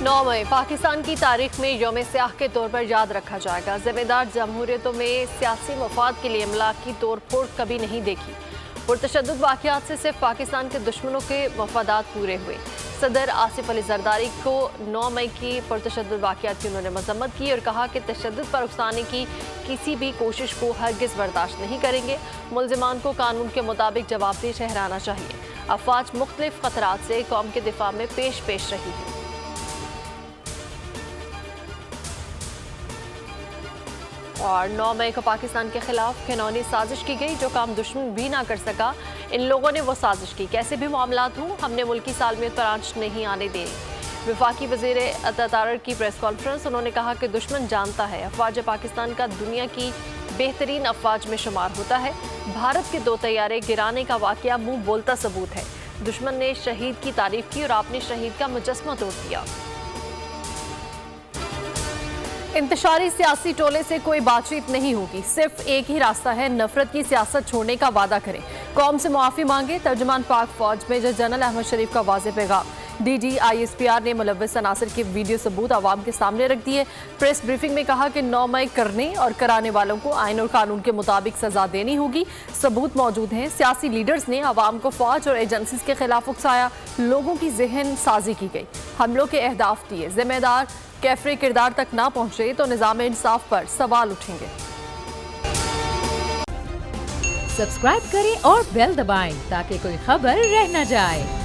9 मई पाकिस्तान की तारीख में यौम सियाह के तौर पर याद रखा जाएगा। ज़िम्मेदार जमहूरियतों में सियासी मफाद के लिए इमलाकी तोड़ फोड़ कभी नहीं देखी। पुरतशद्दुद वाक़यात से सिर्फ पाकिस्तान के दुश्मनों के मफादात पूरे हुए। सदर आसिफ अली जरदारी को 9 मई की पुरतशद्दुद वाक़यात की उन्होंने मज़म्मत की और कहा कि तशद्दुद पर उकसाने की किसी भी कोशिश को हरगिज़ बर्दाश्त नहीं करेंगे। मुल्ज़िमान को कानून के मुताबिक जवाबदेह ठहराना चाहिए। अफवाज मुख्तलिफ ख़तरात से कौम के दिफा में पेश रही है। और 9 मई को पाकिस्तान के खिलाफ घिनौनी साजिश की गई, जो काम दुश्मन भी ना कर सका। इन लोगों ने वो साजिश की। कैसे भी मामलात हों, हमने मुल्की सालमियत पर आंच नहीं आने दी। वफाकी वज़ीर अतातार की प्रेस कॉन्फ्रेंस, उन्होंने कहा कि दुश्मन जानता है अफवाज पाकिस्तान का दुनिया की बेहतरीन अफवाज में शुमार होता है। भारत के 2 तैयारे गिराने का वाक़या मुंह बोलता सबूत है। दुश्मन ने शहीद की तारीफ की और आपने शहीद का मुजस्समा तोड़ दिया। इंतशारी सियासी टोले से कोई बातचीत नहीं होगी। सिर्फ एक ही रास्ता है, नफरत की सियासत छोड़ने का वादा करें, कौम से मुआफ़ी मांगे। तर्जुमान पाक फौज मेजर जनरल अहमद शरीफ का वाज़ेह पैगाम। DGISPR ने मुलव्वस अनासर के वीडियो सबूत आवाम के सामने रख दिए। प्रेस ब्रीफिंग में कहा कि 9 मई करने और कराने वालों को आइन और कानून के मुताबिक सजा देनी होगी। सबूत मौजूद हैं। सियासी लीडर्स ने आवाम को फौज और एजेंसीज के खिलाफ उकसाया। लोगों की जहन साजी की गई, हमलों के अहदाफ दिए। जिम्मेदार कैफरे किरदार तक ना पहुंचे तो निज़ाम इंसाफ पर सवाल उठेंगे। सब्सक्राइब करें और बेल दबाएं ताकि कोई खबर रह न जाए।